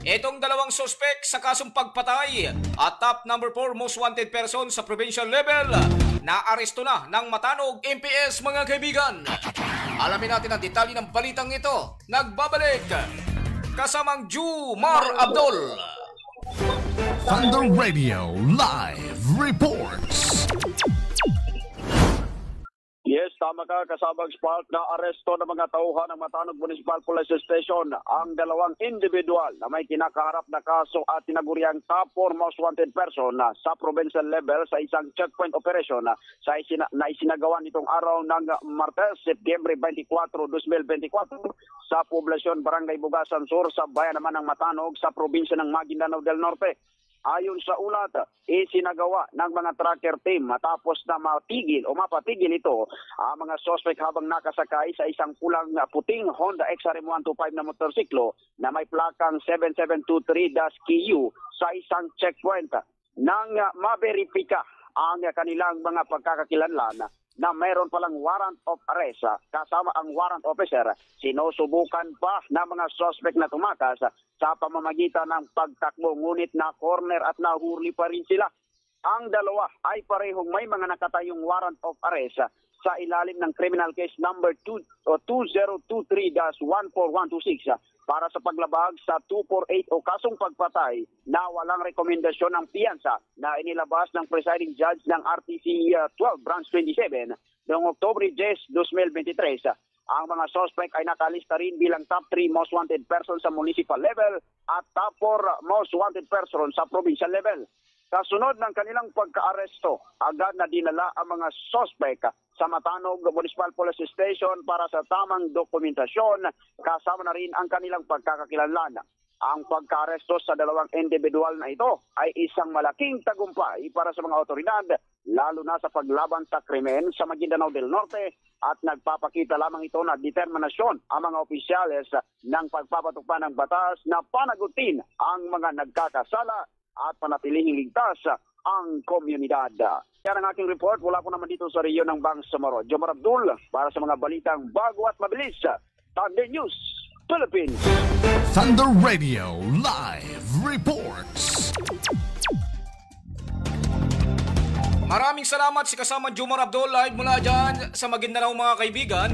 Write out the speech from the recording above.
Itong dalawang suspek sa kasong pagpatay at top number 4 most wanted person sa provincial level naaresto na ng Matanog MPS mga kaibigan. Alamin natin ang detalye ng balitang ito. Nagbabalik kasamang Jumar Abdul. Thunder Radio Live Reports. Yes, tama ka, kasabang spot na aresto ng mga tauhan ng Matanog Municipal Police Station ang dalawang individual na may kinakaharap na kaso at tinaguriang top 4 most wanted person sa provincial level sa isang checkpoint operation na isinagawa nitong araw ng Martes, Setyembre 24, 2024 sa poblasyon Barangay Bugasan Sur sa bayan naman ng Matanog sa probinsya ng Maguindanao del Norte. Ayon sa ulat, isinagawa ng mga tracker team matapos na mapatigil ito ang mga suspect habang nakasakay sa isang pulang puting Honda XRM125 na motorsiklo na may plakang 7723-KU sa isang checkpoint. Nang maberipika ang kanilang mga pagkakakilanlan na mayroon palang warrant of arrest kasama ang warrant officer, sinusubukan pa ng mga suspect na tumakas sa pamamagitan ng pagtakbo ngunit na corner at nahuli pa rin sila. Ang dalawa ay parehong may mga nakatayong warrant of arrest sa ilalim ng criminal case number 2023-14126 para sa paglabag sa 248 o kasong pagpatay na walang rekomendasyon ng piyansa na inilabas ng presiding judge ng RTC 12 Branch 27 noong Oktubre 10, 2023. Ang mga suspect ay nakalista rin bilang top 3 most wanted person sa municipal level at top 4 most wanted person sa provincial level. Kasunod ng kanilang pagka-aresto, agad na dinala ang mga suspect sa Matanog Municipal Police Station para sa tamang dokumentasyon, kasama na rin ang kanilang pagkakakilanlan. Ang pagka-aresto sa dalawang individual na ito ay isang malaking tagumpay para sa mga otoridad, lalo na sa paglaban sa krimen sa Maguindanao del Norte, at nagpapakita lamang ito na determinasyon ang mga opisyales ng pagpapatukpa ng batas na panagutin ang mga nagkakasala at panatilihing ligtas ang komunidad. Yan ang aking report. Wala ko naman dito sa rehiyon ng Bangsamoro. Jomar Abdul para sa mga balitang bago at mabilis. Thunder News, Philippines. Thunder Radio Live Reports. Maraming salamat si kasama Jomar Abdul live mula dyan sa Maguindanao mga kaibigan.